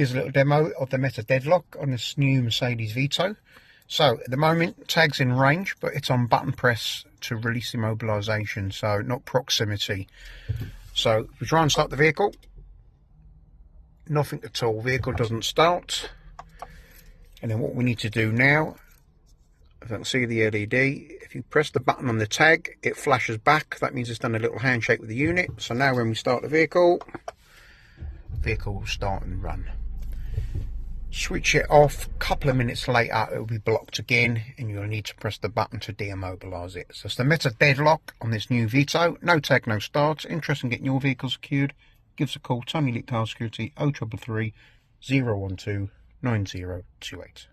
Here's a little demo of the meta deadlock on this new Mercedes Vito. So at the moment, tag's in range, but it's on button press to release immobilization, so not proximity. So if we try and start the vehicle, nothing at all, vehicle doesn't start. And then what we need to do now, if I can see the LED, if you press the button on the tag, it flashes back. That means it's done a little handshake with the unit. So now when we start the vehicle will start and run. Switch it off, a couple of minutes later it will be blocked again and you'll need to press the button to deimmobilize it. So it's the meta deadlock on this new Vito. No tag, no start. Interested in getting your vehicle secured? Give us a call, Tony Elite Car Security, 0333 012 9028.